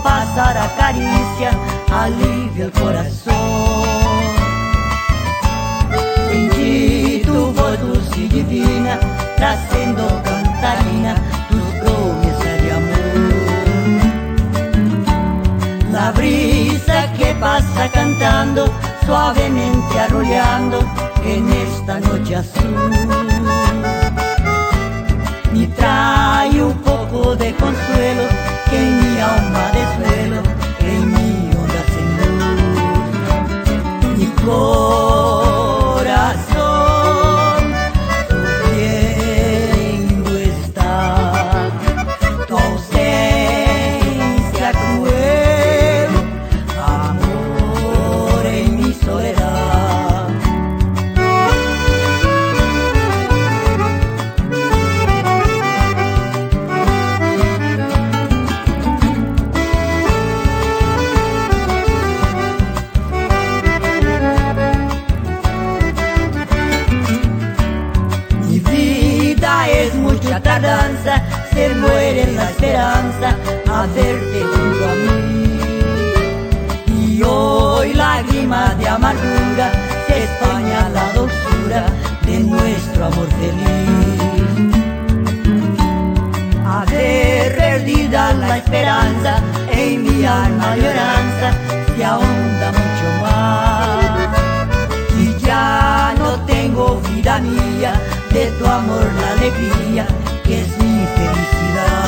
pasar acaricia, alivia el corazón. Sentí tu voz dulce y divina, trayendo cantarina tus promesas de amor. La brisa que pasa cantando, suavemente arrollando en esta noche azul, me trae un poco de consuelo que en mi alma desvelo, en mi onda sin luz. Mi corazón sufriendo está, tu ausencia cruel, amor en mi soledad. Es mucha tardanza, se muere la esperanza a verte junto a mí. Y hoy lágrimas de amargura se empaña la dulzura de nuestro amor feliz. Haber perdida la esperanza en mi alma lloranza se ahonda mucho más. Y ya no tengo vida mía, de tu amor la alegría que es mi felicidad.